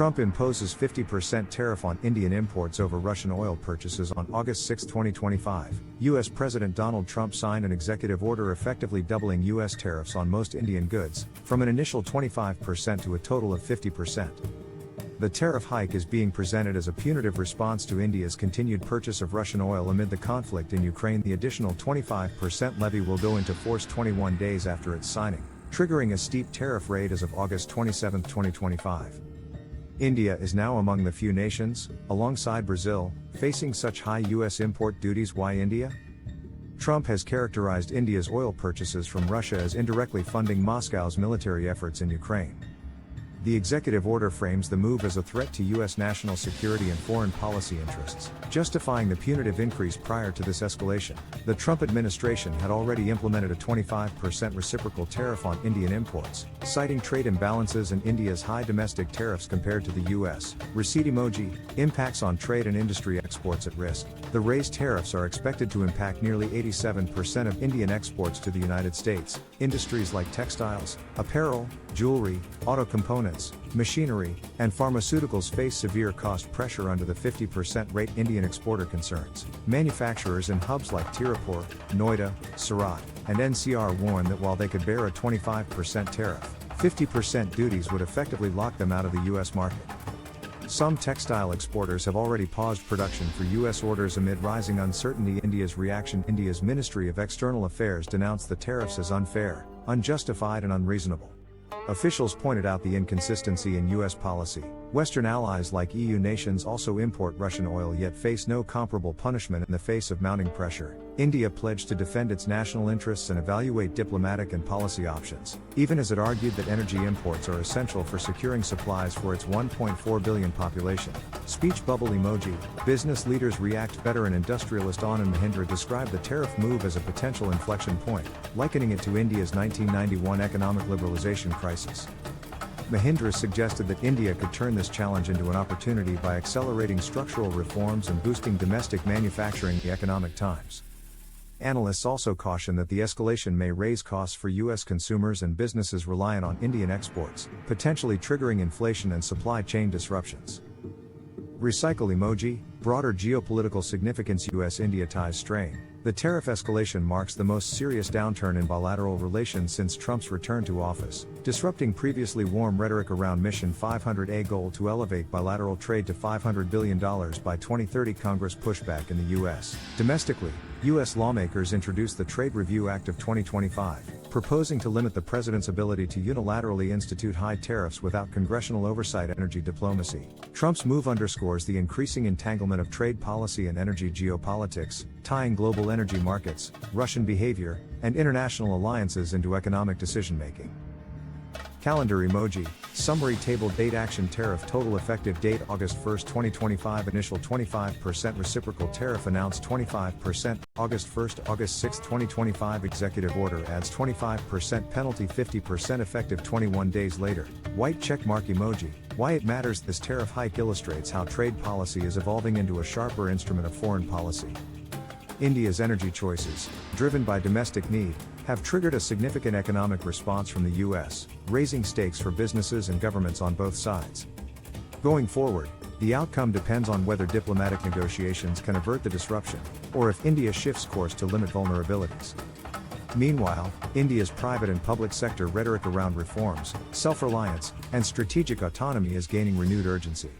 Trump imposes 50% tariff on Indian imports over Russian oil purchases on August 6, 2025. U.S. President Donald Trump signed an executive order effectively doubling U.S. tariffs on most Indian goods, from an initial 25% to a total of 50%. The tariff hike is being presented as a punitive response to India's continued purchase of Russian oil amid the conflict in Ukraine. The additional 25% levy will go into force 21 days after its signing, triggering a steep tariff rate as of August 27, 2025. India is now among the few nations, alongside Brazil, facing such high U.S. import duties. Why India? Trump has characterized India's oil purchases from Russia as indirectly funding Moscow's military efforts in Ukraine. The executive order frames the move as a threat to U.S. national security and foreign policy interests, justifying the punitive increase. Prior to this escalation, the Trump administration had already implemented a 25% reciprocal tariff on Indian imports, citing trade imbalances and India's high domestic tariffs compared to the U.S. Receipt emoji, impacts on trade and industry exports at risk. The raised tariffs are expected to impact nearly 87% of Indian exports to the United States. Industries like textiles, apparel, jewelry, auto components, machinery, and pharmaceuticals face severe cost pressure under the 50% rate. Indian exporter concerns. Manufacturers in hubs like Tirupur, Noida, Surat, and NCR warn that while they could bear a 25% tariff, 50% duties would effectively lock them out of the U.S. market. Some textile exporters have already paused production for U.S. orders amid rising uncertainty. India's reaction. India's Ministry of External Affairs denounced the tariffs as unfair, unjustified, and unreasonable. Officials pointed out the inconsistency in U.S. policy. Western allies like EU nations also import Russian oil yet face no comparable punishment in the face of mounting pressure. India pledged to defend its national interests and evaluate diplomatic and policy options, even as it argued that energy imports are essential for securing supplies for its 1.4 billion population. Speech bubble emoji. Business leaders react better. An industrialist Anand Mahindra described the tariff move as a potential inflection point, likening it to India's 1991 economic liberalization crisis. Mahindra suggested that India could turn this challenge into an opportunity by accelerating structural reforms and boosting domestic manufacturing. The Economic Times. Analysts also caution that the escalation may raise costs for U.S. consumers and businesses reliant on Indian exports, potentially triggering inflation and supply chain disruptions. Recycle emoji. Broader geopolitical significance. U.S.-India ties strain. The tariff escalation marks the most serious downturn in bilateral relations since Trump's return to office, disrupting previously warm rhetoric around Mission 500's goal to elevate bilateral trade to $500 billion by 2030. Congress pushback in the U.S. Domestically, U.S. lawmakers introduced the Trade Review Act of 2025, proposing to limit the president's ability to unilaterally institute high tariffs without congressional oversight. Energy diplomacy. Trump's move underscores the increasing entanglement of trade policy and energy geopolitics, tying global energy markets, Russian behavior, and international alliances into economic decision-making. Calendar emoji. Summary table. Date. Action. Tariff. Total effective date August 1, 2025. Initial 25% reciprocal tariff announced 25% August 1. August 6, 2025. Executive order adds 25% penalty 50% effective 21 days later. White check mark emoji. Why it matters. This tariff hike illustrates how trade policy is evolving into a sharper instrument of foreign policy. India's energy choices, driven by domestic need, have triggered a significant economic response from the U.S., raising stakes for businesses and governments on both sides. Going forward, the outcome depends on whether diplomatic negotiations can avert the disruption, or if India shifts course to limit vulnerabilities. Meanwhile, India's private and public sector rhetoric around reforms, self-reliance, and strategic autonomy is gaining renewed urgency.